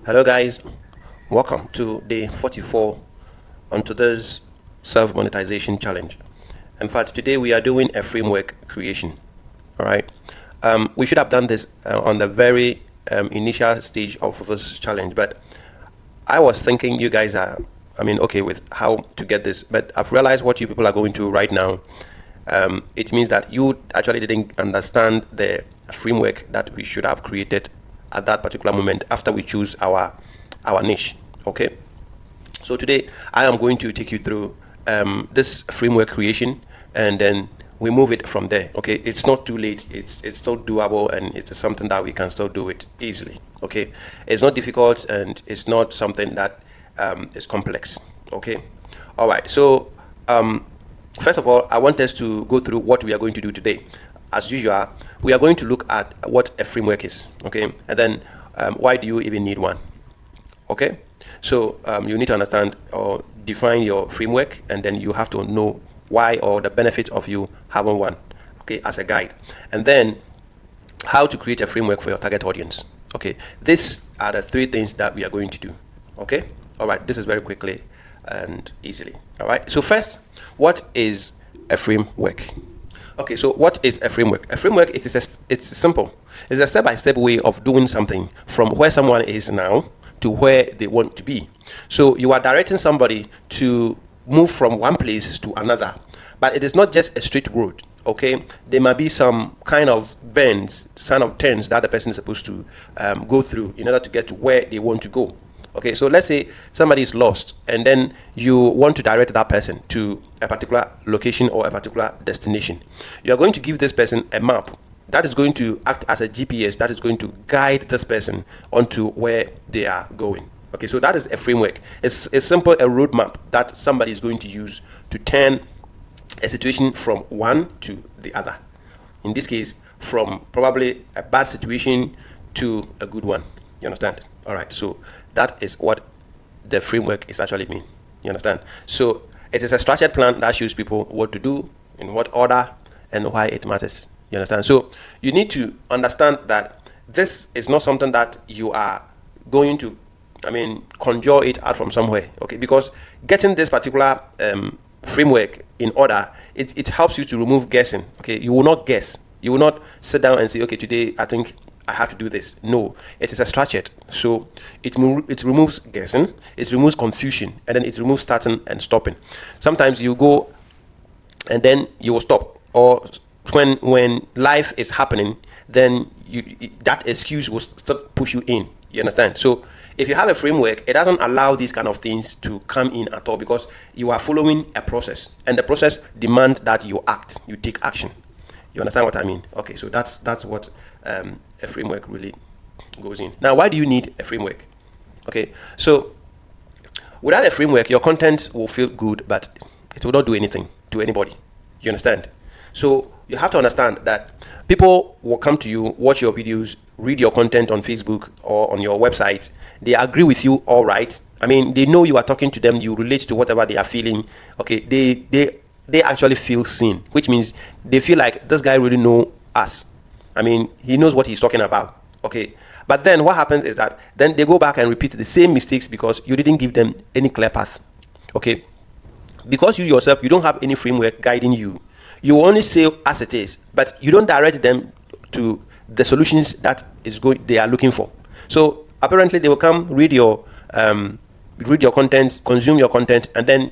Hello guys, welcome to day 44 on today's self-monetization challenge. In fact, today we are doing a framework creation. All right. We should have done this on the very initial stage of this challenge, but I was thinking you guys are, okay with how to get this, but I've realized what you people are going to right now. It means that you actually didn't understand the framework that we should have created at that particular moment after we choose our niche. Okay, so today I am going to take you through this framework creation, and then we move it from there. Okay, it's not too late, it's still doable, and it's something that we can still do it easily. Okay, it's not difficult and it's not something that is complex. Okay, all right. So first of all, I want us to go through what we are going to do today. As usual, we are going to look at what a framework is, okay, and then why do you even need one? Okay, so you need to understand or define your framework, and then you have to know why or the benefit of you having one, okay, as a guide, and then how to create a framework for your target audience. Okay, these are the three things that we are going to do. Okay, all right, this is very quickly and easily. All right, so first, what is a framework? Okay, so what is a framework? A framework, it's simple. It's a step-by-step way of doing something from where someone is now to where they want to be. So you are directing somebody to move from one place to another, but it is not just a straight road. Okay, there might be some kind of bends, kind of turns that the person is supposed to go through in order to get to where they want to go. Okay, so let's say somebody is lost, and then you want to direct that person to a particular location or a particular destination. You are going to give this person a map that is going to act as a GPS that is going to guide this person onto where they are going. Okay, so that is a framework. It's simple, a roadmap that somebody is going to use to turn a situation from one to the other. In this case, from probably a bad situation to a good one. You understand? All right, so that is what the framework is actually mean. You understand? So it is a structured plan that shows people what to do, in what order, and why it matters. You understand? So you need to understand that this is not something that you are going to, conjure it out from somewhere. Okay, because getting this particular framework in order, it helps you to remove guessing. Okay, you will not guess. You will not sit down and say, okay, today I think I have to do this. No, it is a structured. So it removes guessing, it removes confusion, and then it removes starting and stopping. Sometimes you go and then you will stop, or when life is happening, then that excuse will still push you in. You understand? So if you have a framework, it doesn't allow these kind of things to come in at all, because you are following a process, and the process demands that you act, you take action. You understand what I mean? Okay, so that's what a framework really goes in. Now, why do you need a framework? Okay, so without a framework, your content will feel good, but it will not do anything to anybody. You understand? So you have to understand that people will come to you, watch your videos, read your content on Facebook or on your website. They agree with you, all right. They know you are talking to them, you relate to whatever they are feeling. Okay, they actually feel seen, which means they feel like this guy really knows us. He knows what he's talking about. Okay, but then what happens is that then they go back and repeat the same mistakes because you didn't give them any clear path. Okay, because you yourself, you don't have any framework guiding you. You only say as it is, but you don't direct them to the solutions that they are looking for. So apparently they will come, read your content, consume your content, and then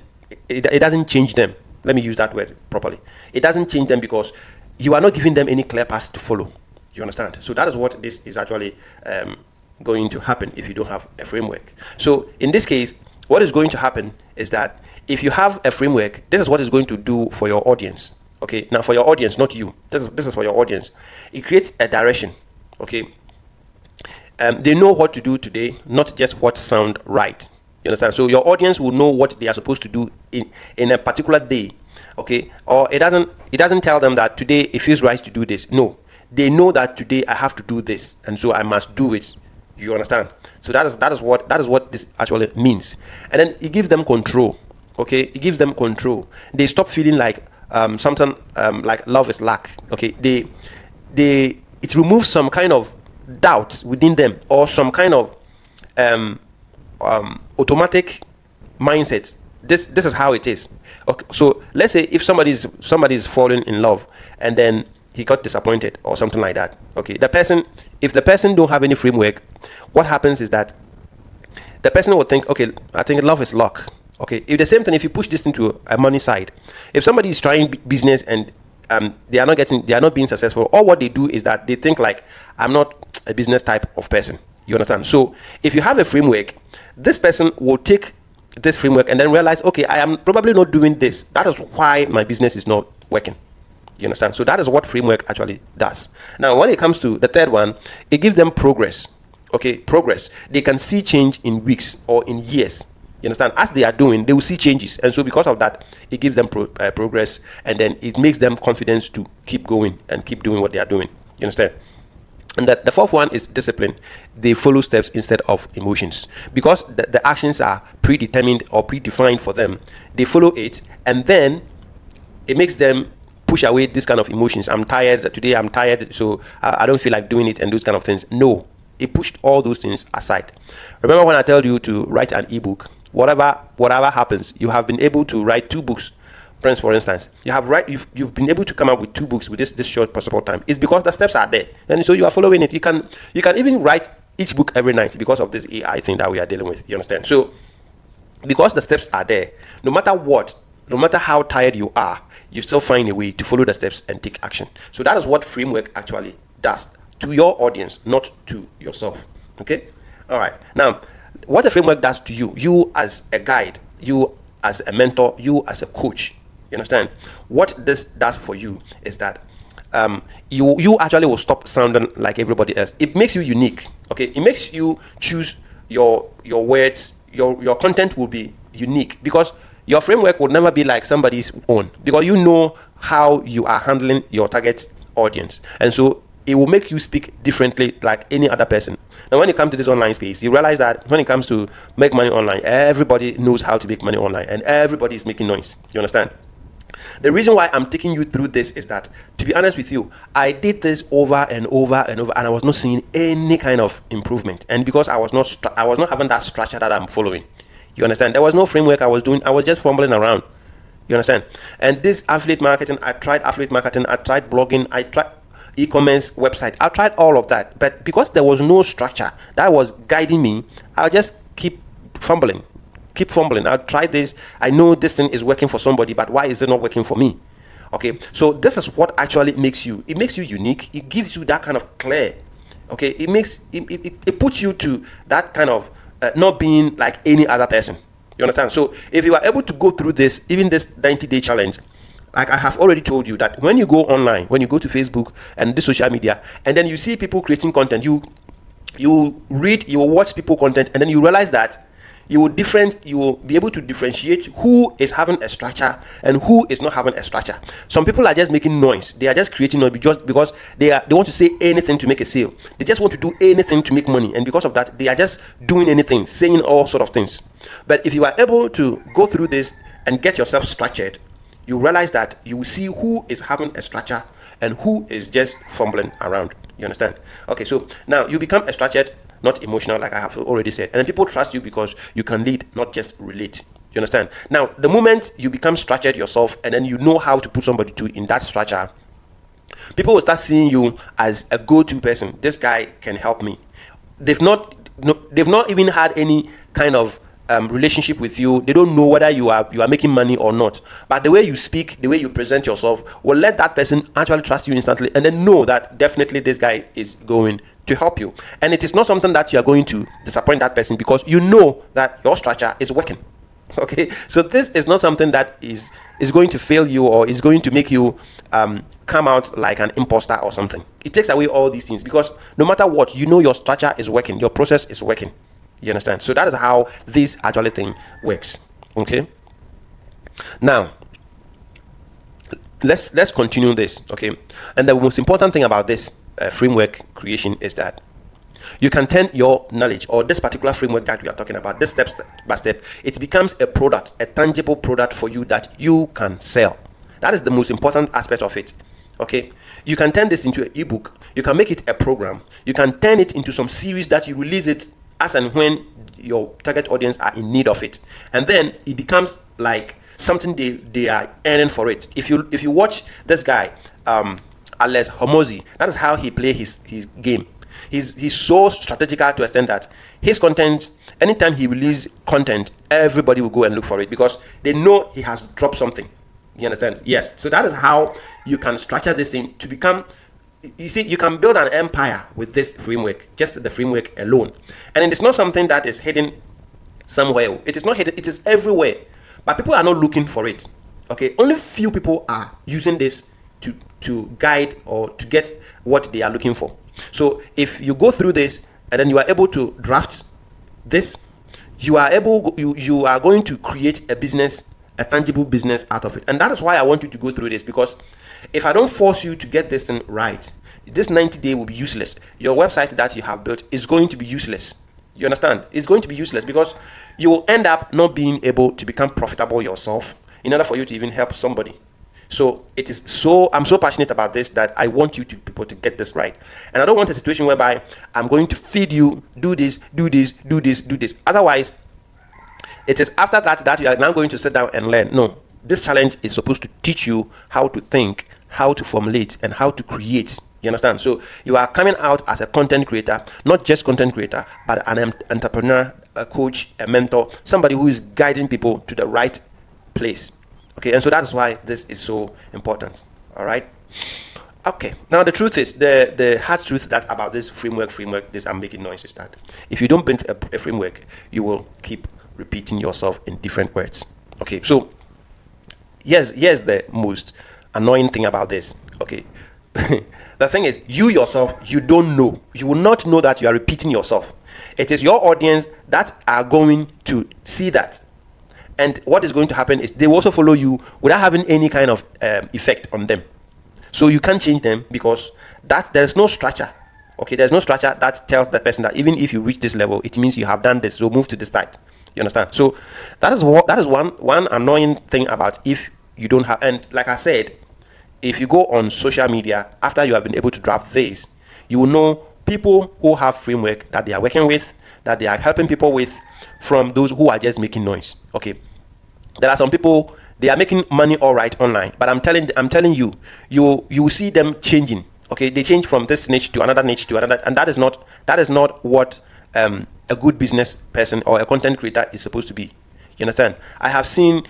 it doesn't change them. Let me use that word properly. It doesn't change them because you are not giving them any clear path to follow. You understand? So that is what this is actually going to happen if you don't have a framework. So in this case, what is going to happen is that if you have a framework, this is what it's going to do for your audience. Okay, now for your audience, not you. This is for your audience. It creates a direction. Okay, they know what to do today, not just what sound right. You understand? So your audience will know what they are supposed to do in a particular day. Okay, or it doesn't tell them that today it feels right to do this. No, they know that today I have to do this, and so I must do it. You understand? So that is what this actually means, and then it gives them control. Okay, it gives them control. They stop feeling like something like love is lack. Okay, it removes some kind of doubt within them, or some kind of automatic mindset. This is how it is. Okay, so let's say if somebody's falling in love and then he got disappointed or something like that. Okay, if the person don't have any framework, what happens is that the person will think, okay, I think love is luck. Okay, if the same thing, if you push this into a money side, if somebody is trying business and they are not being successful, all what they do is that they think like, I'm not a business type of person. You understand? So if you have a framework, this person will take this framework and then realize, okay, I am probably not doing this. That is why my business is not working. You understand? So that is what framework actually does. Now, when it comes to the third one, it gives them progress. Okay, progress. They can see change in weeks or in years. You understand? As they are doing, they will see changes. And so because of that, it gives them progress, and then it makes them confidence to keep going and keep doing what they are doing. You understand? And that the fourth one is discipline. They follow steps instead of emotions. Because the actions are predetermined or predefined for them, they follow it, and then it makes them push away this kind of emotions. I'm tired today, I'm tired, so I don't feel like doing it, and those kind of things. No, it pushed all those things aside. Remember when I told you to write an ebook? Whatever happens, you have been able to write 2 books. Friends, for instance, you've been able to come up with 2 books with this short possible time. It's because the steps are there, and so you are following it. You can even write each book every night because of this AI thing that we are dealing with. You understand? So because the steps are there, no matter what, no matter how tired you are, you still find a way to follow the steps and take action. So that is what framework actually does to your audience, not to yourself. Okay? All right. Now, what the framework does to you as a guide, you as a mentor, you as a coach, you understand? What this does for you is that you actually will stop sounding like everybody else. It makes you unique. Okay? It makes you choose your words. Your content will be unique because your framework will never be like somebody's own, because you know how you are handling your target audience, and so it will make you speak differently like any other person. Now, when it comes to this online space, you realize that when it comes to make money online, everybody knows how to make money online, and everybody is making noise. You understand? The reason why I'm taking you through this is that, to be honest with you, I did this over and over and over, and I was not seeing any kind of improvement. And because I was not having that structure that I'm following. You understand? There was no framework I was doing. I was just fumbling around. You understand? And this affiliate marketing, I tried affiliate marketing, I tried blogging, I tried e-commerce website, I tried all of that. But because there was no structure that was guiding me, I'll just keep fumbling. I'll try this. I know this thing is working for somebody, but why is it not working for me? Okay, so this is what actually makes you. It makes you unique. It gives you that kind of clear. Okay, it puts you to that kind of not being like any other person. You understand? So if you are able to go through this, even this 90-day challenge, like I have already told you, that when you go online, when you go to Facebook and this social media, and then you see people creating content, you watch people content, and then you realize that you will be able to differentiate who is having a structure and who is not having a structure. Some people are just making noise. They are just creating noise just because they want to say anything to make a sale. They just want to do anything to make money, and because of that, they are just doing anything, saying all sort of things. But if you are able to go through this and get yourself structured, you realize that you will see who is having a structure and who is just fumbling around. You understand? Okay, so now you become a structured, not emotional, like I have already said. And then people trust you because you can lead, not just relate. You understand? Now, the moment you become structured yourself, and then you know how to put somebody in that structure, people will start seeing you as a go-to person. This guy can help me. They've not even had any kind of relationship with you. They don't know whether you are making money or not. But the way you speak, the way you present yourself, will let that person actually trust you instantly, and then know that definitely this guy is going to help you. And it is not something that you are going to disappoint that person, because you know that your structure is working. Okay, so this is not something that is going to fail you or is going to make you come out like an imposter or something. It takes away all these things, because no matter what, you know your structure is working, your process is working. You understand? So that is how this actually thing works. Okay, now let's continue this. Okay, and the most important thing about this framework creation is that you can turn your knowledge, or this particular framework that we are talking about, this step by step, it becomes a product, a tangible product for you that you can sell. That is the most important aspect of it. Okay, you can turn this into an ebook, you can make it a program, you can turn it into some series that you release it as and when your target audience are in need of it, and then it becomes like something they are earning for it. If you watch this guy, Alex Hormozy, that is how he play his game. He's so strategical to extend that his content, anytime he release content, everybody will go and look for it because they know he has dropped something. You understand? Yes. So that is how you can structure this thing to become. You see, you can build an empire with this framework, just the framework alone. And it's not something that is hidden somewhere. It is not hidden, it is everywhere. But people are not looking for it. Okay, only few people are using this to guide or to get what they are looking for. So if you go through this and then you are able to draft this, you are going to create a business, a tangible business out of it. And that is why I want you to go through this, because if I don't force you to get this thing right, this 90-day will be useless. Your website that you have built is going to be useless. You understand? It's going to be useless because you will end up not being able to become profitable yourself in order for you to even help somebody. So I'm so passionate about this that I want you people to get this right. And I don't want a situation whereby I'm going to feed you, do this. Otherwise, it is after that you are now going to sit down and learn. No, this challenge is supposed to teach you how to think, how to formulate, and how to create. You understand? So you are coming out as a content creator, not just content creator, but an entrepreneur, a coach, a mentor, somebody who is guiding people to the right place. Okay, and so that is why this is so important. All right. Okay. Now the truth is, the hard truth that about this framework, this I'm making noise, is that if you don't build a framework, you will keep repeating yourself in different words. Okay. So here's the most annoying thing about this. Okay. The thing is, you yourself, you don't know. You will not know that you are repeating yourself. It is your audience that are going to see that. And what is going to happen is they will also follow you without having any kind of effect on them. So you can't change them because there is no structure. Okay, there's no structure that tells the person that even if you reach this level, it means you have done this. So move to this side. You understand? So that is one annoying thing about if you don't have. And like I said, if you go on social media after you have been able to draft this, you will know people who have framework that they are working with, that they are helping people with, from those who are just making noise. Okay, there are some people, they are making money all right online, but I'm telling you, you will see them changing. Okay, they change from this niche to another, and that is not what a good business person or a content creator is supposed to be. You understand? I have seen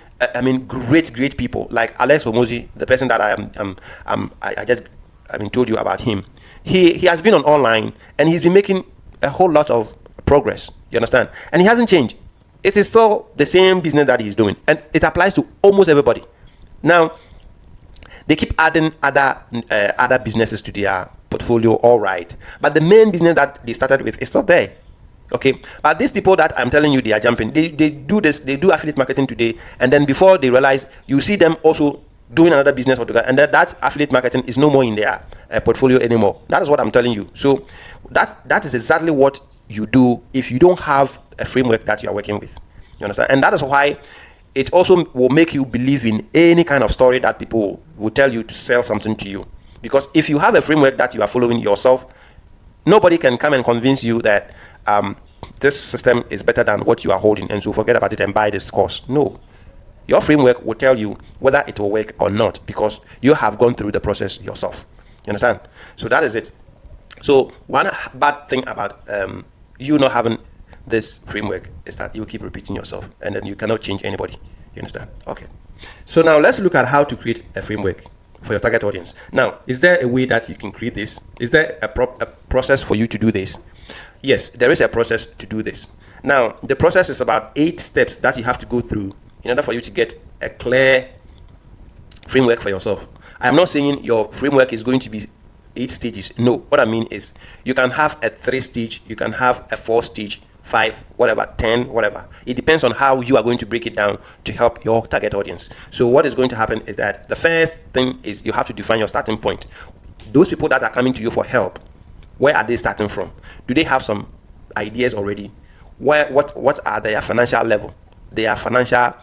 great people like Alex Hormozy, the person that I just told you about him. He has been on online and he's been making a whole lot of progress. You understand? And he hasn't changed. It is still the same business that he's doing, and it applies to almost everybody. Now, they keep adding other businesses to their portfolio, all right, but the main business that they started with is still there. Okay, but these people that I'm telling you, they are jumping. They do this. They do affiliate marketing today, and then before they realize, you see them also doing another business altogether, and that affiliate marketing is no more in their portfolio anymore. That is what I'm telling you. So that is exactly what you do if you don't have a framework that you are working with. You understand? And that is why it also will make you believe in any kind of story that people will tell you to sell something to you. Because if you have a framework that you are following yourself, nobody can come and convince you that this system is better than what you are holding, and so forget about it and buy this course. No, your framework will tell you whether it will work or not, because you have gone through the process yourself. You understand? So that is it. So one bad thing about you not having this framework is that you keep repeating yourself, and then you cannot change anybody. You understand? Okay. So now let's look at how to create a framework for your target audience. Now, is there a way that you can create this? Is there a process for you to do this? Yes, there is a process to do this. Now, the process is about 8 steps that you have to go through in order for you to get a clear framework for yourself. I am not saying your framework is going to be 8 stages. No, what I mean is you can have a 3-stage, you can have a 4-stage, 5, whatever, 10, whatever. It depends on how you are going to break it down to help your target audience. So what is going to happen is that the first thing is you have to define your starting point. Those people that are coming to you for help, where are they starting from? Do they have some ideas already? What are their financial level, their financial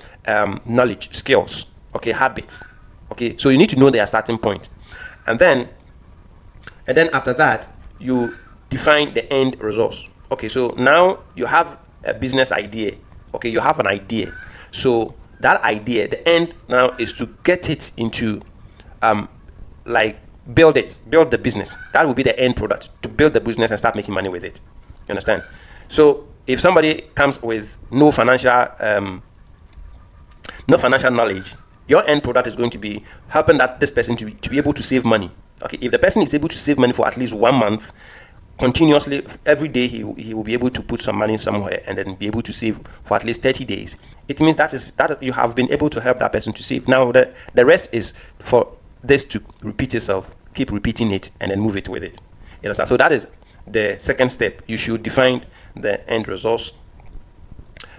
knowledge, skills, okay, habits? Okay, so you need to know their starting point. And then after that, you define the end results. Okay, so now you have a business idea. Okay, you have an idea. So that idea, the end now is to get it into like build the business. That will be the end product, to build the business and start making money with it. You understand? So if somebody comes with no financial knowledge, your end product is going to be helping this person to be able to save money. Okay, if the person is able to save money for at least 1 month continuously, every day he will be able to put some money somewhere and then be able to save for at least 30 days. It means that you have been able to help that person to save. Now the rest is for this to repeat itself, keep repeating it, and then move it with it. You understand? So that is the second step. You should define the end results.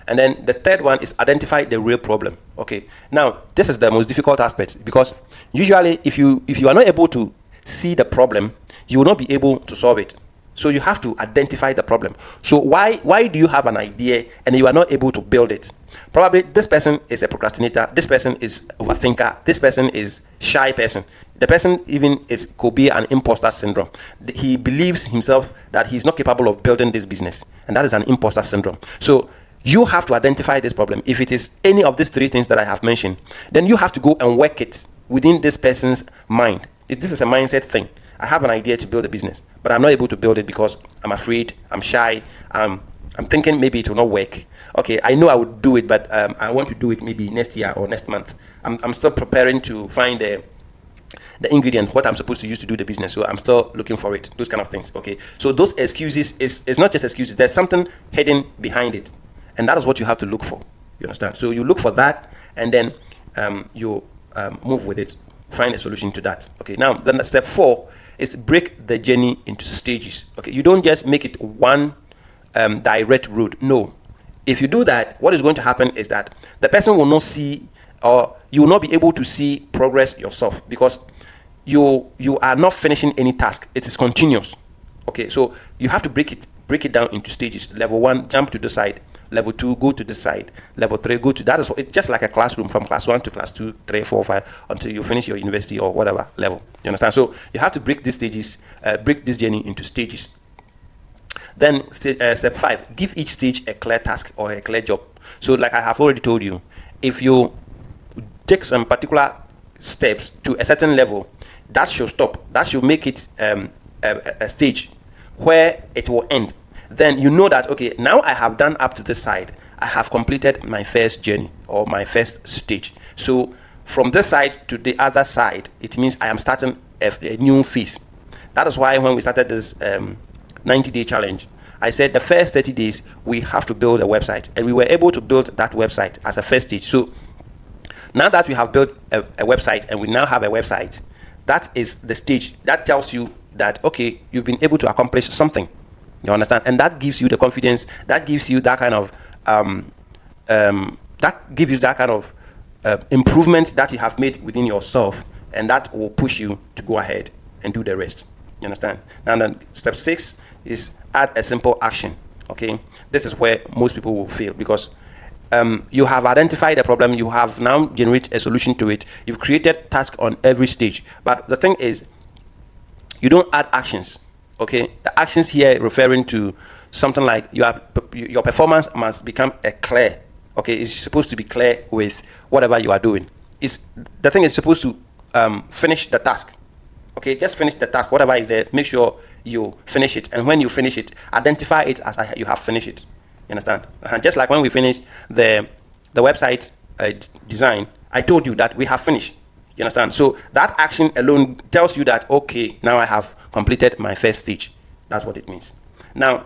And then the third one is identify the real problem. Okay, now this is the most difficult aspect, because usually if you are not able to see the problem, you will not be able to solve it. So you have to identify the problem. So why do you have an idea and you are not able to build it? Probably this person is a procrastinator, this person is overthinker, this person is shy person. The person even could be an imposter syndrome. He believes himself that he's not capable of building this business, and that is an imposter syndrome. So you have to identify this problem. If it is any of these three things that I have mentioned, then you have to go and work it within this person's mind. This is a mindset thing. I have an idea to build a business, but I'm not able to build it because I'm afraid, I'm shy, I'm thinking maybe it will not work. Okay, I know I would do it, but I want to do it maybe next year or next month. I'm still preparing to find the ingredient, what I'm supposed to use to do the business. So I'm still looking for it, those kind of things. Okay, so those excuses is not just excuses. There's something hidden behind it, and that is what you have to look for. You understand? So you look for that, and then you move with it, find a solution to that. Okay, now then step 4 is break the journey into stages. Okay, you don't just make it one direct road. No, if you do that, what is going to happen is that the person will not see, or you will not be able to see progress yourself, because you are not finishing any task. It is continuous. Okay, so you have to break it down into stages. Level 1, jump to the side. Level 2, go to this side. Level 3, go to that. Is it's just like a classroom, from class 1 to class 2, 3, 4, 5, until you finish your university or whatever level. You understand? So you have to break these stages, break this journey into stages. Then step 5, give each stage a clear task or a clear job. So like I have already told you, if you take some particular steps to a certain level, that should stop. That should make it a stage where it will end. Then you know that, okay, now I have done up to this side. I have completed my first journey or my first stage. So from this side to the other side, it means I am starting a new phase. That is why when we started this 90-day challenge, I said the first 30 days we have to build a website, and we were able to build that website as a first stage. So now that we have built a website and we now have a website, that is the stage that tells you that, okay, you've been able to accomplish something. You understand? And that gives you the confidence, that gives you that kind of improvement that you have made within yourself, and that will push you to go ahead and do the rest. You understand? Now then, step 6 is add a simple action. Okay, this is where most people will fail, because you have identified a problem, you have now generated a solution to it, you've created tasks on every stage, but the thing is, you don't add actions. Okay, the actions here referring to something like your performance must become clear. Okay, it's supposed to be clear with whatever you are doing. The thing is supposed to finish the task. Okay, just finish the task, whatever is there, make sure you finish it, and when you finish it, identify it as you have finished it. You understand? Just like when we finished the website design, I told you that we have finished. You understand? So that action alone tells you that, okay, now I have completed my first stage. That's what it means. Now,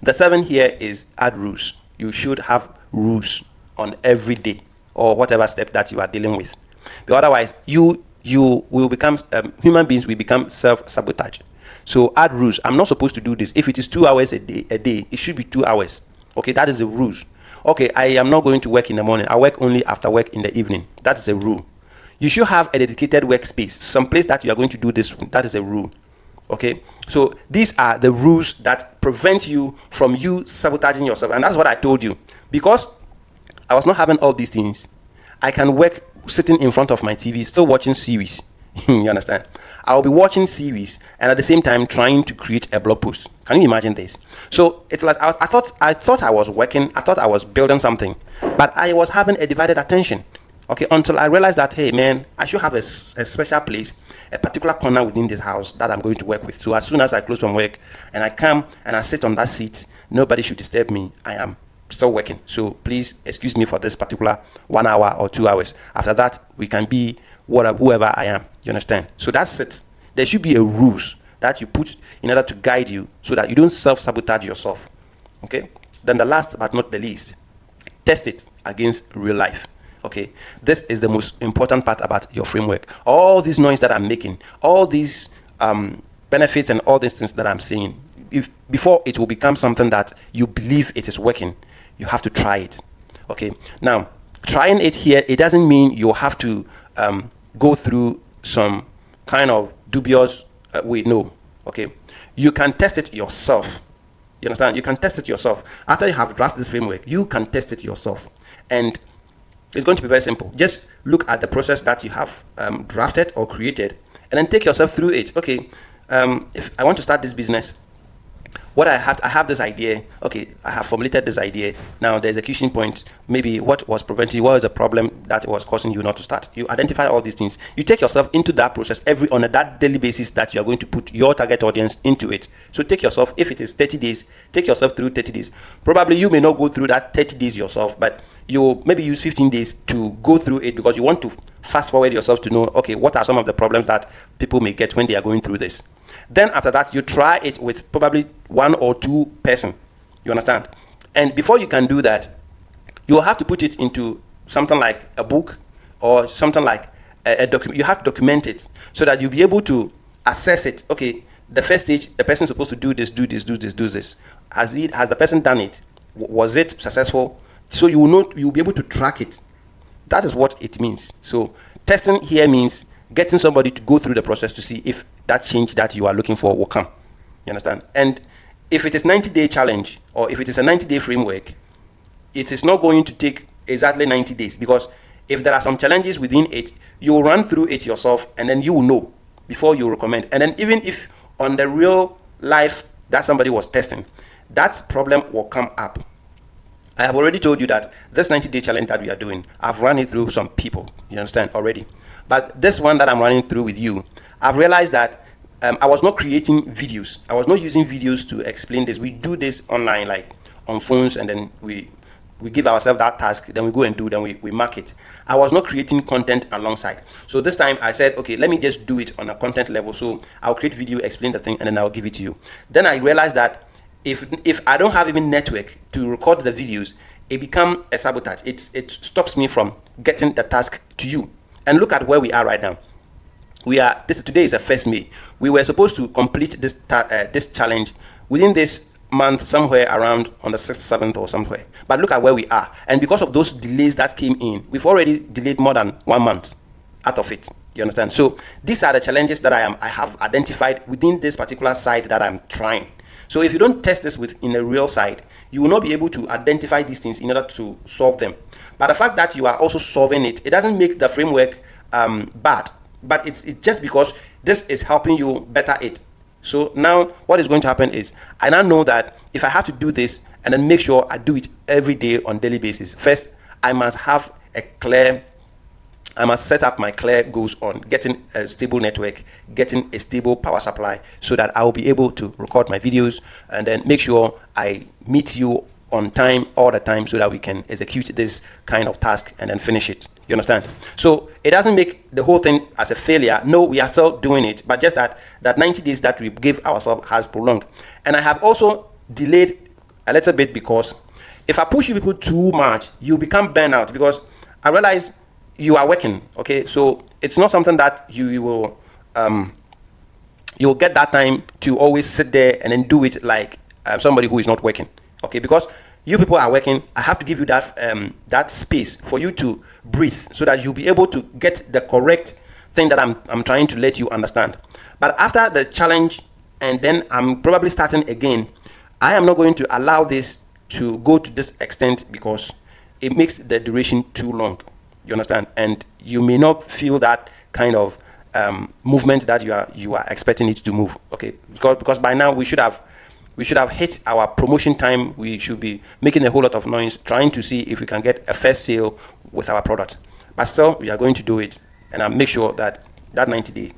the 7 here is add rules. You should have rules on every day or whatever step that you are dealing with. But otherwise, you will become, human beings will become self-sabotage. So add rules. I'm not supposed to do this. If it is 2 hours a day, it should be 2 hours. Okay, that is the rules. Okay, I am not going to work in the morning. I work only after work in the evening. That is a rule. You should have a dedicated workspace, some place that you are going to do this. That is a rule. Okay, so these are the rules that prevent you from sabotaging yourself. And that's what I told you. Because I was not having all these things, I can work sitting in front of my TV, still watching series. You understand? I'll be watching series and at the same time trying to create a blog post. Can you imagine this? So it's like I thought I was working, I thought I was building something, but I was having a divided attention. Okay, until I realized that, hey man, I should have a special place, a particular corner within this house that I'm going to work with. So as soon as I close from work and I come and I sit on that seat, nobody should disturb me. I am still working. So please excuse me for this particular 1 hour or 2 hours. After that, we can be whoever I am. You understand? So that's it. There should be a rules that you put in order to guide you so that you don't self-sabotage yourself. Okay? Then the last but not the least, test it against real life. Okay, this is the most important part about your framework. All this noise that I'm making, all these benefits and all these things that I'm saying, before it will become something that you believe it is working, you have to try it. Okay, now trying it here, it doesn't mean you have to go through some kind of dubious way. No. Okay, you can test it yourself. You understand? You can test it yourself. After you have drafted this framework, you can test it yourself, and it's going to be very simple. Just look at the process that you have drafted or created, and then take yourself through it. Okay, if I want to start this business, what I have this idea. Okay, I have formulated this idea. Now the execution point, maybe what was preventing, what was the problem that was causing you not to start. You identify all these things. You take yourself into that process on that daily basis that you are going to put your target audience into it. So take yourself, if it is 30 days, take yourself through 30 days. Probably you may not go through that 30 days yourself, but you maybe use 15 days to go through it because you want to fast forward yourself to know, okay, what are some of the problems that people may get when they are going through this. Then after that, you try it with probably 1 or 2 person. You understand? And before you can do that, you have to put it into something like a book or something like a document. You have to document it so that you'll be able to assess it. Okay, the first stage, the person is supposed to do this, do this, do this, do this. Has the person done it? Was it successful? So you will know, you'll be able to track it. That is what it means. So testing here means getting somebody to go through the process to see if that change that you are looking for will come. You understand? And if it is 90-day challenge or if it is a 90-day framework, it is not going to take exactly 90 days, because if there are some challenges within it, you will run through it yourself and then you will know before you recommend. And then even if on the real life that somebody was testing, that problem will come up. I have already told you that this 90-day challenge that we are doing, I've run it through some people, you understand, already. But this one that I'm running through with you, I've realized that I was not creating videos. I was not using videos to explain this. We do this online, like on phones, and then we give ourselves that task, then we go and do, then we mark it. I was not creating content alongside. So this time I said, okay, let me just do it on a content level. So I'll create video, explain the thing, and then I'll give it to you. Then I realized that if I don't have even network to record the videos, it becomes a sabotage. It stops me from getting the task to you. And look at where we are right now. Today is the 1st May. We were supposed to complete this challenge within this month, somewhere around on the 6th, 7th or somewhere. But look at where we are. And because of those delays that came in, we've already delayed more than 1 month out of it. You understand? So these are the challenges that I have identified within this particular side that I'm trying. So if you don't test this in a real side, you will not be able to identify these things in order to solve them. But the fact that you are also solving it doesn't make the framework bad. But it's just because this is helping you better it. So now what is going to happen is, I now know that if I have to do this and then make sure I do it every day on daily basis, first I must set up my clear goals on getting a stable network, getting a stable power supply, so that I will be able to record my videos and then make sure I meet you on time all the time so that we can execute this kind of task and then finish it. You understand? So it doesn't make the whole thing as a failure. No, we are still doing it, but just that 90 days that we give ourselves has prolonged. And I have also delayed a little bit because if I push you people too much, you become burnout, because I realize you are working. Okay, so it's not something that you will you'll get that time to always sit there and then do it like somebody who is not working. Okay, because you people are working, I have to give you that space for you to breathe so that you'll be able to get the correct thing that I'm trying to let you understand. But after the challenge, and then I'm probably starting again, I am not going to allow this to go to this extent because it makes the duration too long. You understand? And you may not feel that kind of movement that you are expecting it to move. Okay, because by now we should have hit our promotion time. We should be making a whole lot of noise trying to see if we can get a first sale with our product. But still, we are going to do it, and I'll make sure that 90-day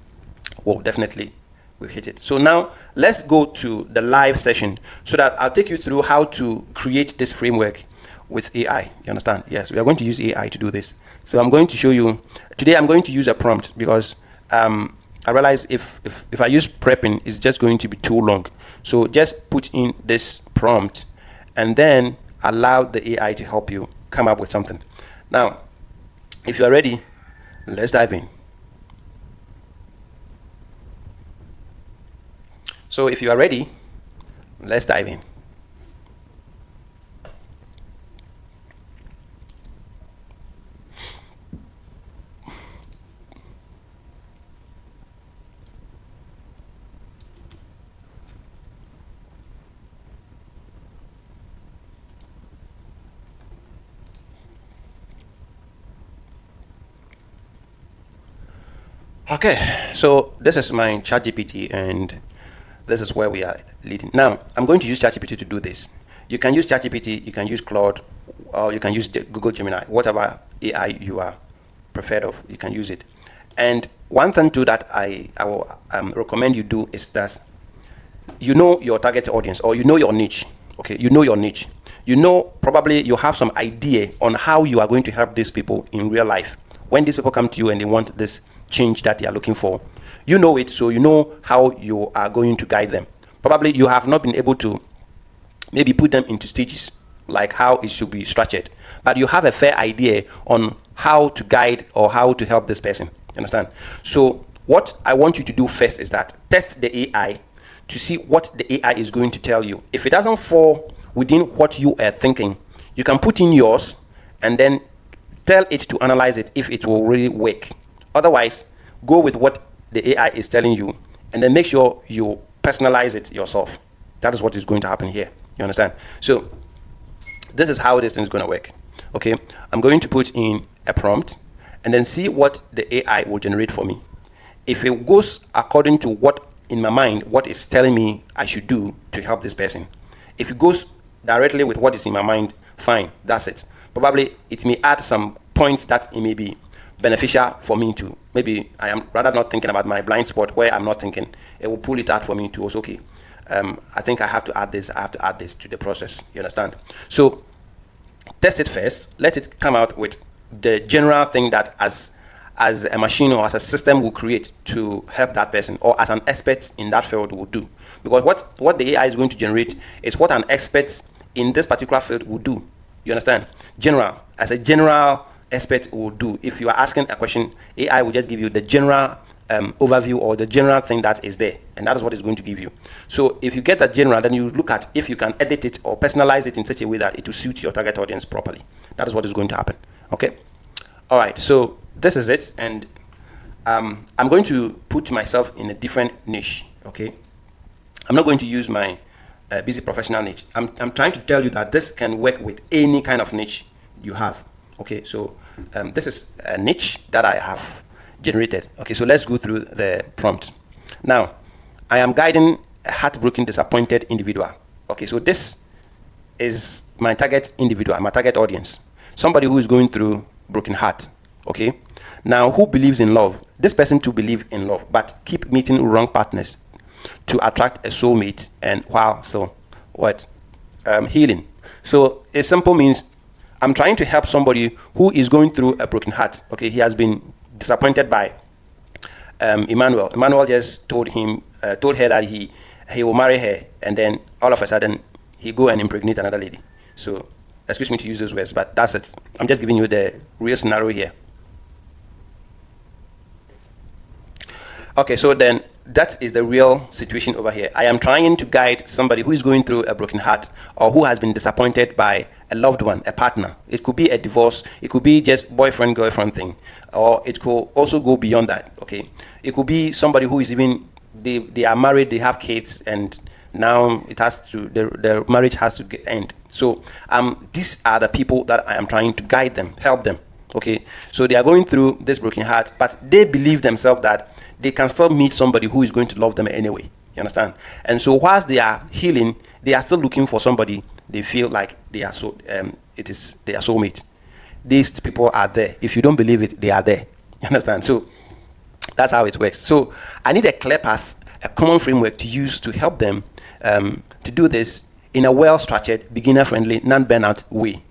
will definitely we hit it. So now let's go to the live session so that I'll take you through how to create this framework with AI. You understand? Yes, we are going to use AI to do this. So I'm going to show you today. I'm going to use a prompt because I realize if I use prepping, it's just going to be too long. So just put in this prompt and then allow the AI to help you come up with something. Now, if you are ready, let's dive in. So if you are ready, let's dive in. Okay, so this is my ChatGPT and this is where we are leading. Now, I'm going to use ChatGPT to do this. You can use ChatGPT, you can use Claude, or you can use Google Gemini, whatever AI you are preferred of, you can use it. And one thing too that I will recommend you do is that you know your target audience, or you know your niche. Okay, you know your niche. You know, probably you have some idea on how you are going to help these people in real life. When these people come to you and they want this change that they are looking for, you know it, so you know how you are going to guide them. Probably you have not been able to maybe put them into stages like how it should be structured, but you have a fair idea on how to guide or how to help this person. You understand? So what I want you to do first is that test the AI to see what the AI is going to tell you. If it doesn't fall within what you are thinking, you can put in yours and then tell it to analyze it if it will really work. Otherwise, go with what the AI is telling you and then make sure you personalize it yourself. That is what is going to happen here. You understand? So this is how this thing is going to work. Okay, I'm going to put in a prompt and then see what the AI will generate for me. If it goes according to what in my mind, what is telling me I should do to help this person. If it goes directly with what is in my mind, fine, that's it. Probably it may add some points that it may be beneficial for me to, maybe I am rather not thinking about my blind spot where I'm not thinking, it will pull it out for me to also, okay, I think I have to add this to the process. You understand? So test it first, let it come out with the general thing that as a machine or as a system will create to help that person, or as an expert in that field will do. Because what the AI is going to generate is what an expert in this particular field will do. You understand? As a general expert will do. If you are asking a question, AI will just give you the general overview or the general thing that is there, and that is what it's going to give you. So if you get that general, then you look at if you can edit it or personalize it in such a way that it will suit your target audience properly. That is what is going to happen. Okay. All right. So this is it, and I'm going to put myself in a different niche. Okay. I'm not going to use my busy professional niche. I'm trying to tell you that this can work with any kind of niche you have. Okay, so this is a niche that I have generated. Okay, so let's go through the prompt. Now, I am guiding a heartbroken, disappointed individual. Okay, so this is my target individual, my target audience. Somebody who is going through broken heart. Okay, now who believes in love? This person to believe in love, but keep meeting wrong partners to attract a soulmate, and wow, so what? Healing. So it simple means I'm trying to help somebody who is going through a broken heart. Okay, he has been disappointed by Emmanuel. Emmanuel just told her that he will marry her, and then all of a sudden he go and impregnate another lady. So excuse me to use those words, but that's it. I'm just giving you the real scenario here. Okay, so then that is the real situation over here. I am trying to guide somebody who is going through a broken heart, or who has been disappointed by a loved one, a partner. It could be a divorce, it could be just boyfriend girlfriend thing, or it could also go beyond that. Okay, it could be somebody who is even they are married, they have kids, and now it has to their marriage has to end. So these are the people that I am trying to guide them, help them. Okay, so they are going through this broken heart, but they believe themselves that they can still meet somebody who is going to love them anyway. You understand? And so whilst they are healing, they are still looking for somebody they feel like they are their soulmate. These people are there. If you don't believe it, they are there. You understand? So that's how it works. So I need a clear path, a common framework to use to help them to do this in a well-structured, beginner-friendly, non-burnout way.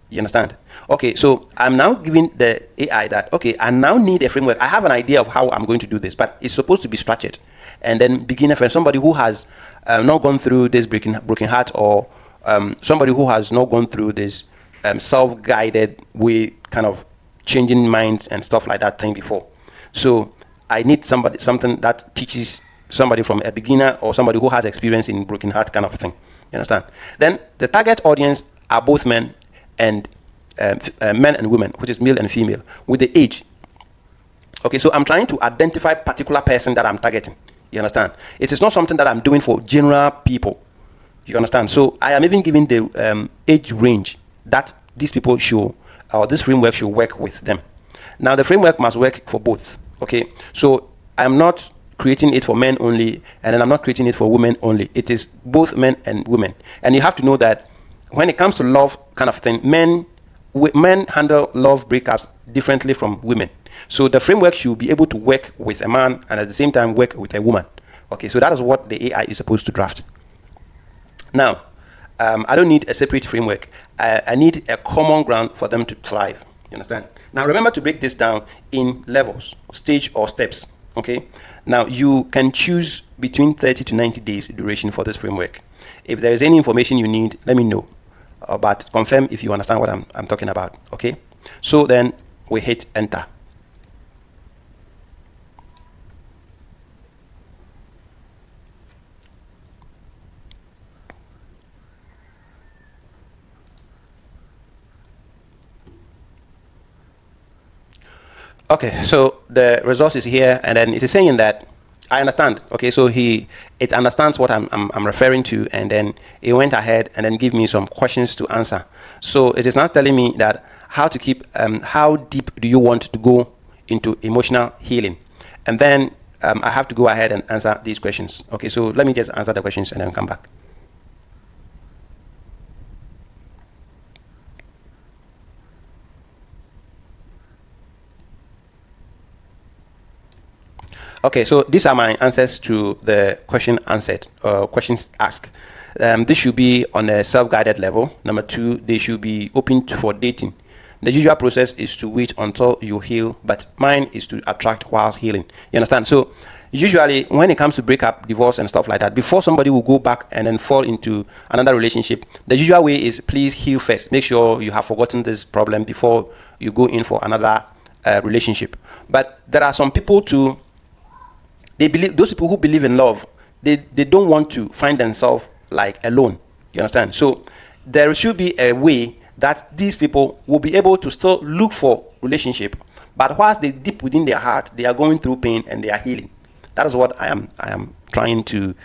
You understand? Okay, so I'm now giving the AI that, okay, I now need a framework. I have an idea of how I'm going to do this, but it's supposed to be structured. And then beginner-friendly, somebody who has not gone through this broken heart, or somebody who has not gone through this self-guided way, kind of changing mind and stuff like that thing before. So I need something that teaches somebody from a beginner or somebody who has experience in broken heart kind of thing. You understand? Then the target audience are both men and men and women, which is male and female, with the age. Okay, so I'm trying to identify particular person that I'm targeting. You understand? It is not something that I'm doing for general people. You understand? So I am even giving the age range that these people should, or this framework should work with them. Now the framework must work for both. Okay, so I'm not creating it for men only, and then I'm not creating it for women only. It is both men and women. And you have to know that when it comes to love kind of thing, men handle love breakups differently from women. So the framework should be able to work with a man and at the same time work with a woman. Okay, so that is what the AI is supposed to draft. Now, I don't need a separate framework. I need a common ground for them to thrive. You understand? Now remember to break this down in levels, stage or steps. Okay. Now you can choose between 30 to 90 days duration for this framework. If there is any information you need, let me know. But confirm if you understand what I'm talking about. Okay. So then we hit enter. Okay, so the resource is here, and then it is saying that I understand. Okay, so it understands what I'm referring to, and then it went ahead and then give me some questions to answer. So it is not telling me that how to keep how deep do you want to go into emotional healing, and then I have to go ahead and answer these questions. Okay, so let me just answer the questions and then come back. Okay, so these are my answers to the question answered, questions asked. This should be on a self-guided level. Number two, they should be open for dating. The usual process is to wait until you heal, but mine is to attract whilst healing. You understand? So usually when it comes to breakup, divorce and stuff like that, before somebody will go back and then fall into another relationship, the usual way is please heal first. Make sure you have forgotten this problem before you go in for another relationship. But there are some people too, they believe, those people who believe in love, they don't want to find themselves like alone. You understand? So there should be a way that these people will be able to still look for relationship, but whilst they deep within their heart, they are going through pain and they are healing. That is what I am trying to,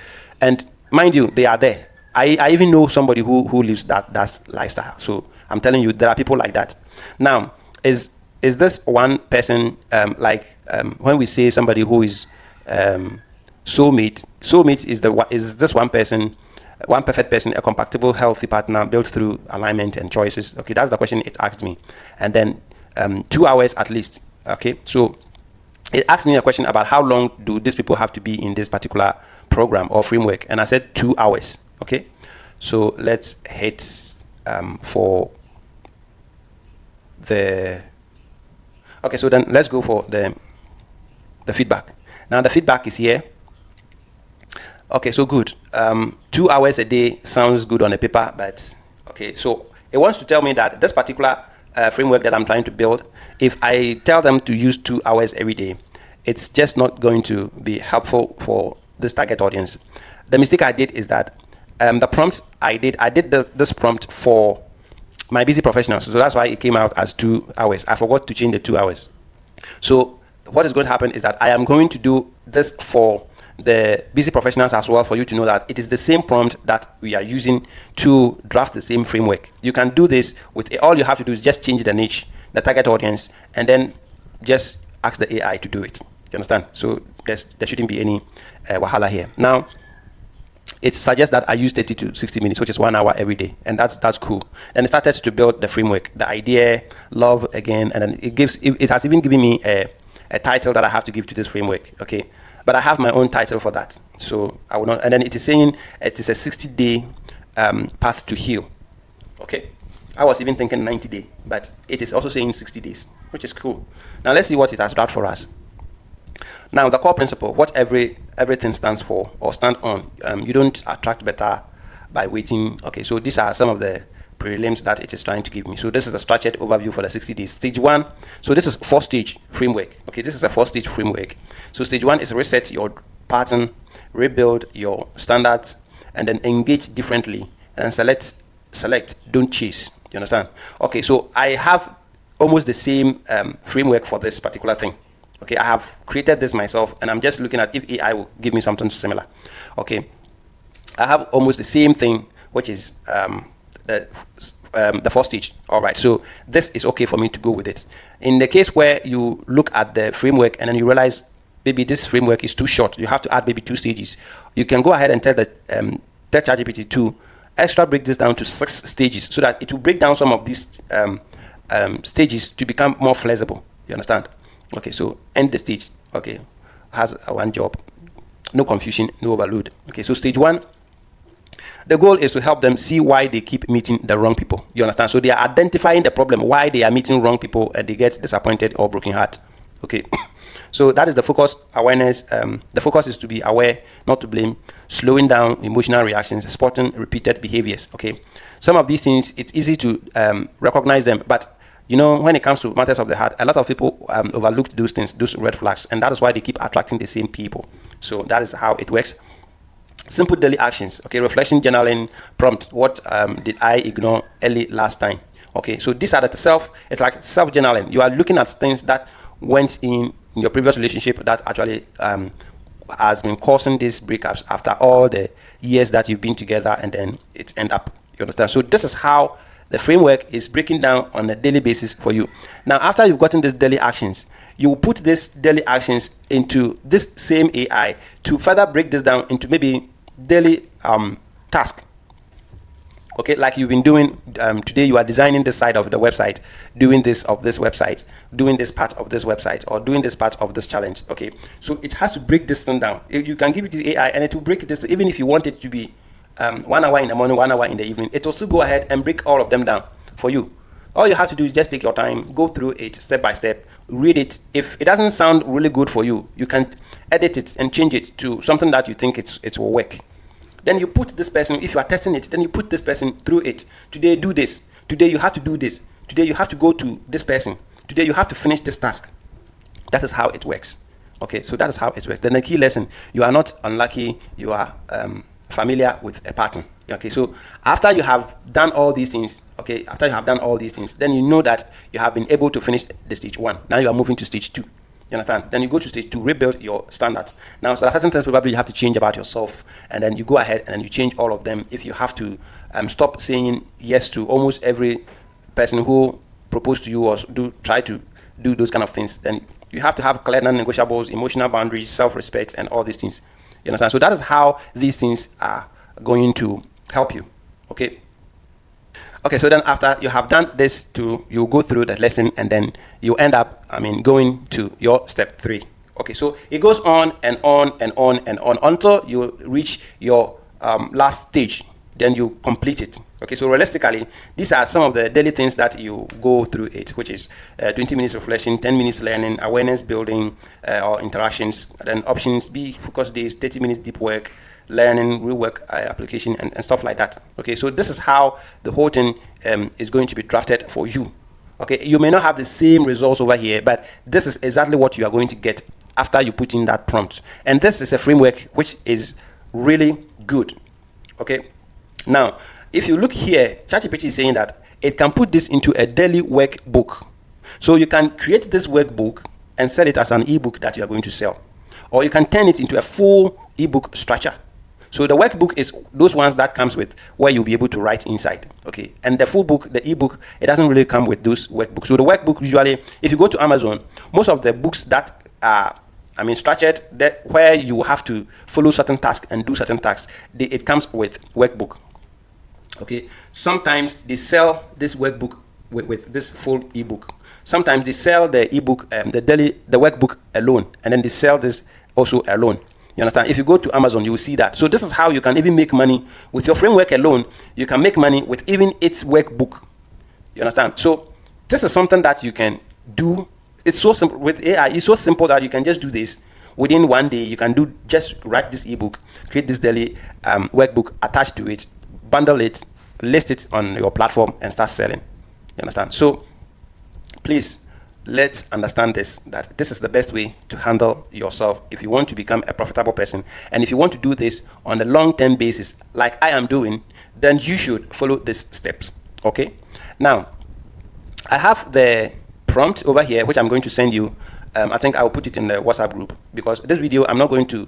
and mind you, they are there. I even know somebody who lives that lifestyle. So I'm telling you, there are people like that. Now, is this one person when we say somebody who is soulmate is this one person, one perfect person, a compatible, healthy partner built through alignment and choices? Okay, that's the question it asked me. And then 2 hours at least. Okay, so it asked me a question about how long do these people have to be in this particular program or framework, and I said 2 hours. Okay, so let's hit for the, okay, so then let's go for the feedback. Now the feedback is here. Okay, so good. 2 hours a day sounds good on the paper, but okay, so it wants to tell me that this particular framework that I'm trying to build, if I tell them to use 2 hours every day, it's just not going to be helpful for this target audience. The mistake I did is that the prompts I did this prompt for my busy professionals, so that's why it came out as 2 hours. I forgot to change the 2 hours. So what is going to happen is that I am going to do this for the busy professionals as well, for you to know that it is the same prompt that we are using to draft the same framework. You can do this with, all you have to do is just change the niche, the target audience, and then just ask the AI to do it. You understand? So there shouldn't be any wahala here. Now, it suggests that I use 30 to 60 minutes, which is 1 hour every day, and that's cool. Then it started to build the framework, the idea, love again, and then it has even given me a title that I have to give to this framework. Okay, but I have my own title for that, so I will not. And then it is saying it is a 60-day path to heal. Okay, I was even thinking 90-day, but it is also saying 60 days, which is cool. Now let's see what it has done for us. Now, the core principle, what everything stands for or stand on, you don't attract better by waiting. Okay, so these are some of the prelims that it is trying to give me. So this is a structured overview for the 60 days. Stage 1, so this is 4-stage framework. Okay, this is a 4-stage framework. So stage 1 is reset your pattern, rebuild your standards, and then engage differently, and select, don't chase. You understand? Okay, so I have almost the same framework for this particular thing. Okay, I have created this myself, and I'm just looking at if AI will give me something similar. Okay, I have almost the same thing, which is the 4-stage. All right, so this is okay for me to go with it. In the case where you look at the framework and then you realize maybe this framework is too short, you have to add maybe 2 stages. You can go ahead and tell ChatGPT to extra break this down to 6 stages, so that it will break down some of these stages to become more flexible. You understand? Okay, so end the stage. Okay, has one job, no confusion, no overload. Okay, so stage 1, the goal is to help them see why they keep meeting the wrong people. You understand? So they are identifying the problem, why they are meeting wrong people, and they get disappointed or broken heart. Okay, so that is the focus, awareness. The focus is to be aware, not to blame, slowing down emotional reactions, spotting repeated behaviors. Okay, some of these things, it's easy to recognize them, but you know, when it comes to matters of the heart, a lot of people overlook those things, those red flags, and that is why they keep attracting the same people. So that is how it works. Simple daily actions. Okay, reflection, journaling, prompt. What did I ignore early last time? Okay, so these are it's like self-journaling. You are looking at things that went in your previous relationship that actually has been causing these breakups after all the years that you've been together, and then it's end up. You understand? So this is how the framework is breaking down on a daily basis for you. Now, after you've gotten these daily actions, you will put these daily actions into this same AI to further break this down into maybe daily task. Okay, like you've been doing today, you are designing this side of the website, doing this of this website, doing this part of this website, or doing this part of this challenge. Okay, so it has to break this thing down. You can give it to AI and it will break this, even if you want it to be 1 hour in the morning, 1 hour in the evening, it will still go ahead and break all of them down for you. All you have to do is just take your time, go through it step by step, read it. If it doesn't sound really good for you, you can edit it and change it to something that you think it will work. Then you put this person, if you are testing it, then you put this person through it. Today, do this. Today, you have to do this. Today, you have to go to this person. Today, you have to finish this task. That is how it works. Okay, so that is how it works. Then the key lesson, you are not unlucky, you are familiar with a pattern. Okay, so after you have done all these things, then you know that you have been able to finish the stage 1. Now you are moving to stage 2. You understand? Then you go to stage 2, rebuild your standards. Now, so there are certain things probably you have to change about yourself, and then you go ahead and then you change all of them. If you have to stop saying yes to almost every person who proposed to you or try to do those kind of things, then you have to have clear non-negotiables, emotional boundaries, self-respect, and all these things. You understand? So that is how these things are going to help you. Okay. Okay, so then after you have done this, you go through the lesson, and then you end up, going to your step 3. Okay, so it goes on and on and on and on until you reach your last stage. Then you complete it. Okay, so realistically, these are some of the daily things that you go through it, which is 20 minutes reflection, 10 minutes learning, awareness building or interactions, then options, be focus days, 30 minutes deep work, learning, rework application, and stuff like that. Okay, so this is how the whole thing is going to be drafted for you. Okay, you may not have the same results over here, but this is exactly what you are going to get after you put in that prompt. And this is a framework which is really good. Okay, now if you look here, ChatGPT is saying that it can put this into a daily workbook. So you can create this workbook and sell it as an ebook that you are going to sell, or you can turn it into a full ebook structure. So the workbook is those ones that comes with where you'll be able to write inside. Okay, and the full book, the ebook, it doesn't really come with those workbooks. So the workbook, usually, if you go to Amazon, most of the books that are structured, that where you have to follow certain tasks and do certain tasks. It comes with workbook. Okay, sometimes they sell this workbook with this full ebook. Sometimes they sell the ebook, the workbook alone, and then they sell this also alone. You understand? If you go to Amazon, you will see that. So this is how you can even make money with your framework alone. You can make money with even its workbook. You understand? So this is something that you can do. It's so simple with AI. It's so simple that you can just do this within one day. You can just write this ebook, create this daily workbook, attach to it, bundle it, list it on your platform, and start selling. You understand? So please, let's understand this, that this is the best way to handle yourself if you want to become a profitable person. And if you want to do this on a long-term basis, like I am doing, then you should follow these steps. Okay? Now, I have the prompt over here, which I'm going to send you. I think I will put it in the WhatsApp group, because this video, I'm not going to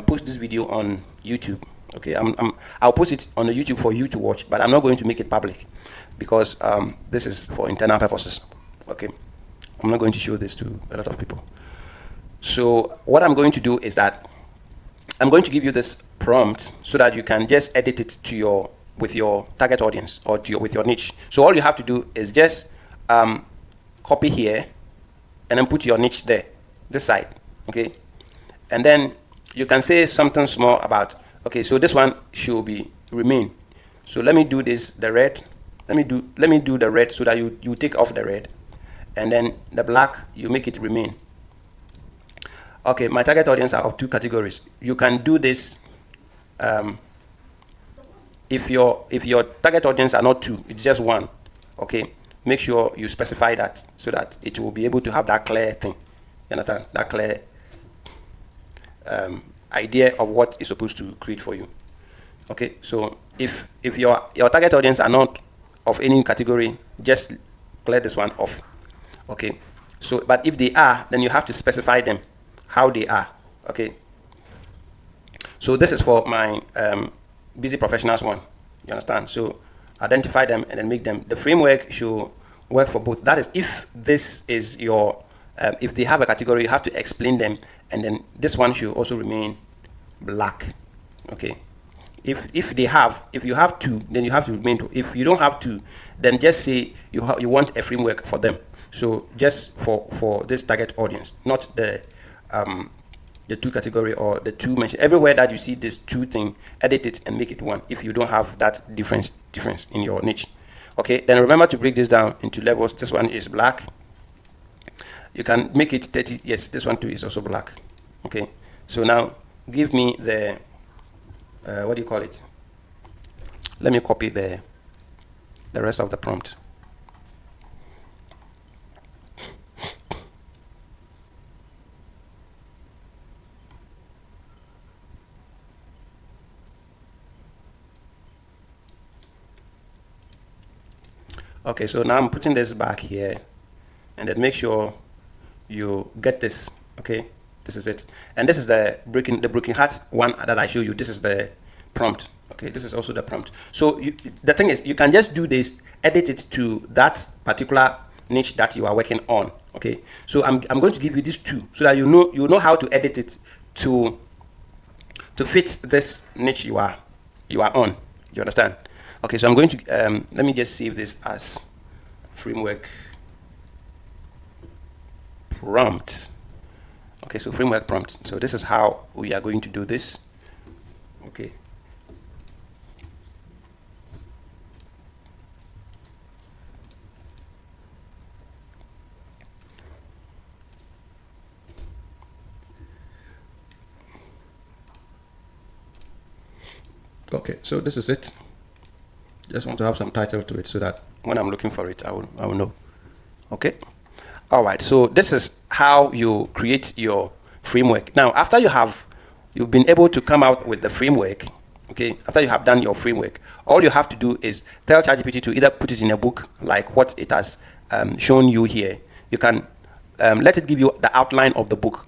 post this video on YouTube. Okay, I'll post it on the YouTube for you to watch, but I'm not going to make it public, because this is for internal purposes. Okay, I'm not going to show this to a lot of people. So what I'm going to do is that I'm going to give you this prompt so that you can just edit it to with your target audience, or with your niche. So all you have to do is just copy here and then put your niche there, this side. Okay, and then you can say something small about, okay, so this one should be remain. So let me do this, the red. Let me do the red, so that you take off the red, and then the black, you make it remain. Okay, my target audience are of 2 categories. You can do this if your target audience are not 2, it's just 1. Okay, make sure you specify that, so that it will be able to have that clear thing. You understand? That clear idea of what is supposed to create for you. Okay, so if your target audience are not of any category, just clear this one off. Okay, so but if they are, then you have to specify them how they are. Okay, so this is for my busy professionals one. You understand? So identify them and then make them. The framework should work for both. That is, if this is your if they have a category, you have to explain them, and then this one should also remain black. Okay, if you have 2, then you have to remain 2. If you don't have 2, then just say you want a framework for them. So just for this target audience, not the 2 category or the 2 mentioned. Everywhere that you see this 2 thing, edit it and make it 1 if you don't have that difference in your niche. Okay, then remember to break this down into levels. This one is black. You can make it 30. Yes, this one too is also black. Okay, so now give me the what do you call it? Let me copy the rest of the prompt. Okay, so now I'm putting this back here, and then make sure you get this. Okay, this is it, and this is the broken heart one that I show you. This is the prompt. Okay, this is also the prompt. So the thing is, you can just do this, edit it to that particular niche that you are working on. Okay, so I'm going to give you these 2 so that you know how to edit it to fit this niche you are on. You understand? Okay, so I'm going to let me just save this as framework prompt. Okay, so framework prompt. So this is how we are going to do this. Okay. Okay, so this is it. Just want to have some title to it so that when I'm looking for it, I will know. Okay. All right. So this is how you create your framework. Now, after you've been able to come out with the framework. Okay. After you have done your framework, all you have to do is tell ChatGPT to either put it in a book like what it has shown you here. You can let it give you the outline of the book,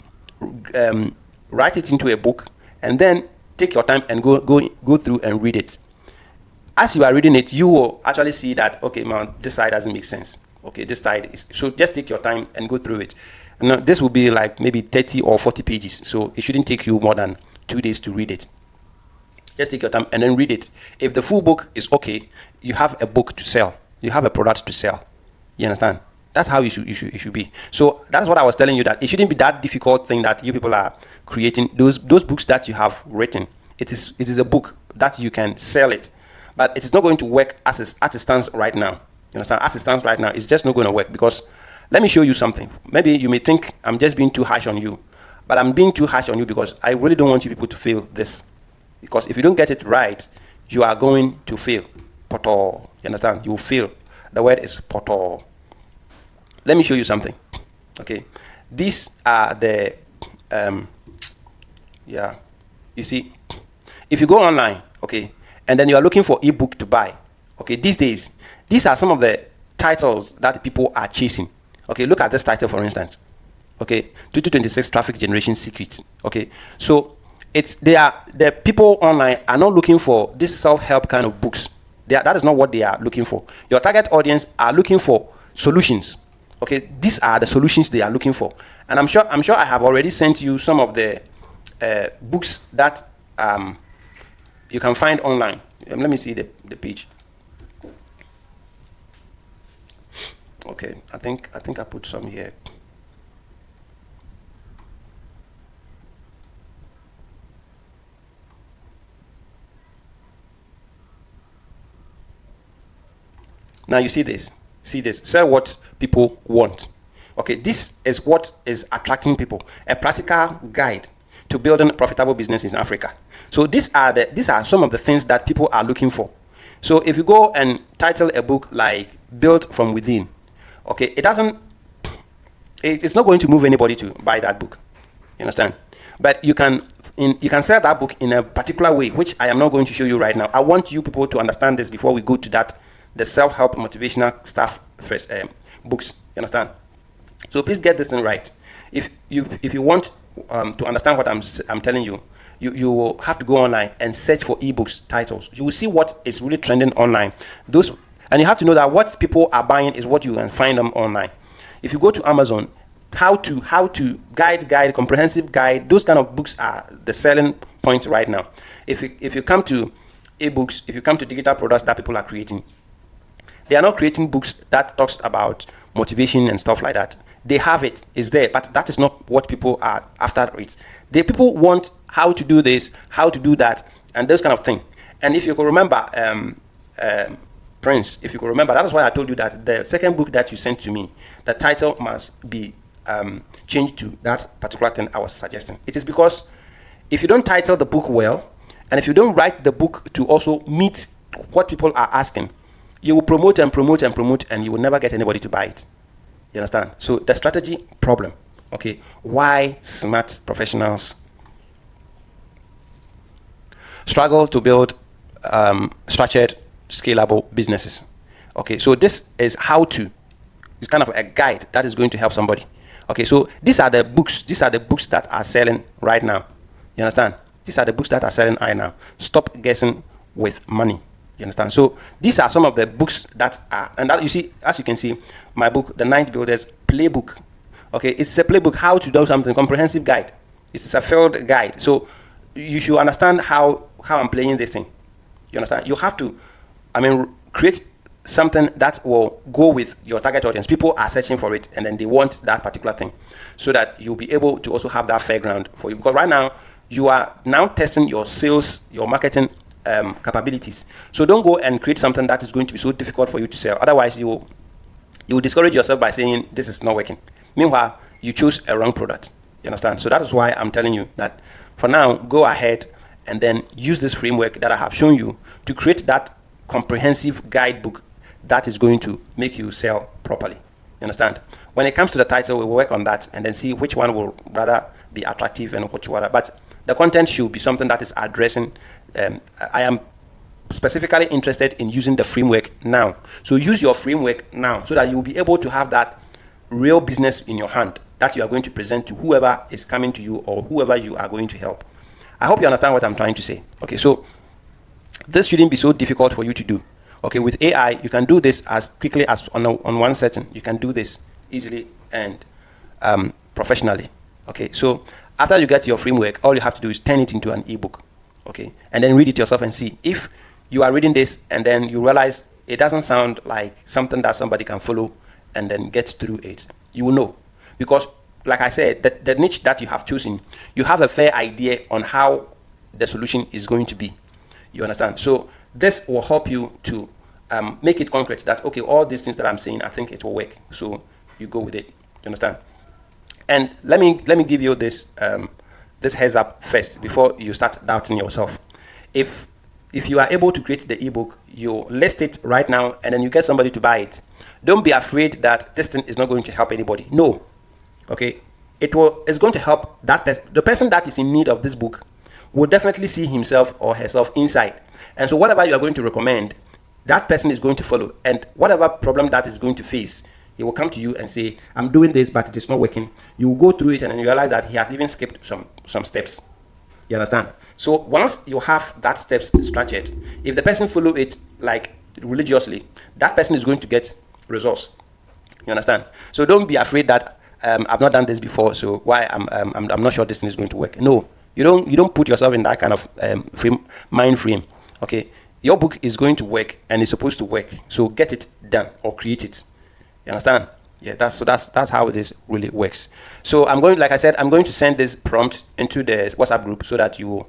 write it into a book, and then take your time and go through and read it. As you are reading it, you will actually see that, okay, man, this side doesn't make sense. Okay, this side is, so just take your time and go through it. Now, this will be like maybe 30 or 40 pages. So it shouldn't take you more than 2 days to read it. Just take your time and then read it. If the full book is okay, you have a book to sell. You have a product to sell. You understand? That's how it should be. So that's what I was telling you, that it shouldn't be that difficult thing that you people are creating. Those books that you have written, it is a book that you can sell it, but it is not going to work as it stands right now. You understand? As it stands right now, it's just not going to work, because let me show you something. Maybe you may think I'm just being too harsh on you, but I'm being too harsh on you because I really don't want you people to fail this. Because if you don't get it right, you are going to fail. Poto. You understand? You will fail. The word is poto. Let me show you something. Okay. These are the, you see, if you go online, okay, and then you are looking for ebook to buy, okay, these days, these are some of the titles that people are chasing. Okay, look at this title, for instance. Okay, 2026 traffic generation secrets. Okay, so the people online are not looking for this self-help kind of books. That is not what they are looking for. Your target audience are looking for solutions. Okay, these are the solutions they are looking for, and I'm sure I have already sent you some of the books that you can find online. Let me see the page. Okay, I think I put some here. Now you see this. Sell what people want. Okay, this is what is attracting people. A practical guide to building profitable business in Africa. So these are some of the things that people are looking for. So if you go and title a book like Built from Within, okay, it's not going to move anybody to buy that book. You understand? But you can sell that book in a particular way, which I am not going to show you right now. I want you people to understand this before we go to the self-help motivational stuff first, books. You understand? So please get this thing right. If you want to understand what I'm telling you, you will have to go online and search for ebooks titles. You will see what is really trending online. And you have to know that what people are buying is what you can find them online. If you go to Amazon, how to guide, comprehensive guide, those kind of books are the selling point right now. If you come to ebooks, if you come to digital products that people are creating, they are not creating books that talks about motivation and stuff like that. They have it's there, but that is not what people are after it. People want how to do this, how to do that, and those kind of thing. And if you can remember, Prince, if you can remember, that is why I told you that the second book that you sent to me, the title must be changed to that particular thing I was suggesting. It is because if you don't title the book well, and if you don't write the book to also meet what people are asking, you will promote, and you will never get anybody to buy it. You understand? So the strategy problem. Okay, why smart professionals struggle to build structured, scalable businesses. Okay, so this is how to. It's kind of a guide that is going to help somebody. Okay, so these are the books. These are the books that are selling right now. You understand? These are the books that are selling right now. Stop guessing with money. You understand? So these are some of the books that are, and that you see, as you can see, my book, The 9 Builders Playbook. Okay, it's a playbook, how to do something, comprehensive guide. It's a field guide. So you should understand how I'm playing this thing. You understand? You have to, create something that will go with your target audience. People are searching for it, and then they want that particular thing, so that you'll be able to also have that fair ground for you. Because right now, you are now testing your sales, your marketing capabilities. So don't go and create something that is going to be so difficult for you to sell. Otherwise, you will discourage yourself by saying this is not working. Meanwhile, you choose a wrong product. You understand? So that is why I'm telling you that for now, go ahead and then use this framework that I have shown you to create that comprehensive guidebook that is going to make you sell properly. You understand? When it comes to the title, we will work on that and then see which one will rather be attractive and which one. But the content should be something that is addressing. I am specifically interested in using the framework now. So use your framework now so that you'll be able to have that real business in your hand that you are going to present to whoever is coming to you or whoever you are going to help. I hope you understand what I'm trying to say. Okay, so this shouldn't be so difficult for you to do. Okay, with AI, you can do this as quickly as on one setting. You can do this easily and professionally. Okay, so after you get your framework, all you have to do is turn it into an ebook. Okay, and then read it yourself and see if you are reading this and then you realize it doesn't sound like something that somebody can follow and then get through it. You will know, because like I said, the niche that you have chosen, you have a fair idea on how the solution is going to be. You understand? So this will help you to make it concrete that, okay, all these things that I'm saying, I think it will work. So you go with it. You understand? And let me give you this this heads up first before you start doubting yourself. If you are able to create the ebook, you list it right now and then you get somebody to buy it. Don't be afraid that this thing is not going to help anybody. No. Okay? It's going to help that person. The person that is in need of this book will definitely see himself or herself inside. And so whatever you are going to recommend, that person is going to follow. And whatever problem that is going to face, he will come to you and say, I'm doing this, but it is not working. You will go through it and then you realize that he has even skipped some steps. You understand? So once you have that steps structured, if the person follow it like religiously, that person is going to get results. You understand? So don't be afraid that I've not done this before, so why I'm not sure this thing is going to work. No, you don't put yourself in that kind of mind frame. Okay, your book is going to work and it's supposed to work. So get it done or create it. You understand? Yeah, that's how this really works. So I'm going, like I said, I'm going to send this prompt into the WhatsApp group so that you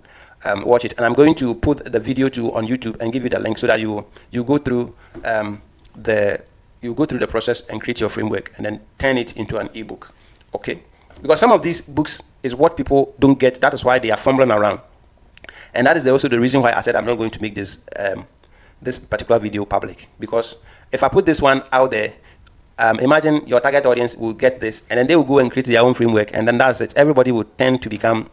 watch it, and I'm going to put the video on YouTube and give you the link so that you go through the process and create your framework and then turn it into an ebook. Okay, because some of these books is what people don't get. That is why they are fumbling around, and that is also the reason why I said I'm not going to make this this particular video public, because if I put this one out there, imagine your target audience will get this and then they will go and create their own framework, and then that's it. Everybody will tend to become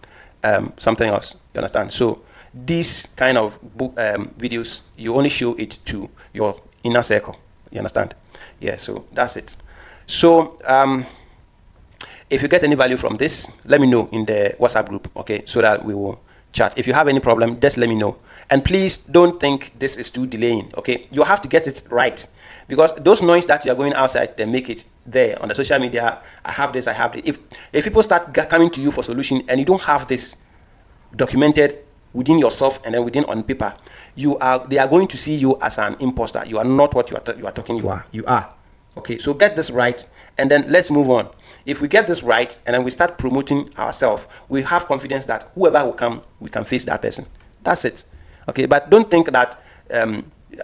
something else. You understand? So these kind of book videos, you only show it to your inner circle. You understand? Yeah, so that's it. So if you get any value from this, let me know in the WhatsApp group, okay, so that we will chat. If you have any problem, just let me know. And please don't think this is too delaying, okay? You have to get it right, because those noise that you are going outside, they make it there on the social media. I have this, I have this. If people start coming to you for solution and you don't have this documented within yourself and then within on paper, they are going to see you as an imposter. You are not what you are talking you are. Okay, so get this right and then let's move on. If we get this right and then we start promoting ourselves, we have confidence that whoever will come, we can face that person. That's it. Okay, but don't think that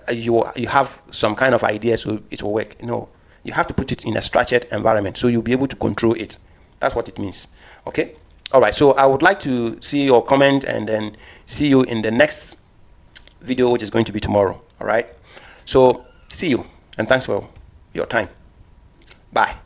you have some kind of idea so it will work. No, you have to put it in a structured environment so you'll be able to control it. That's what it means. Okay. All right. So I would like to see your comment and then see you in the next video, which is going to be tomorrow. All right. So see you and thanks for your time. Bye.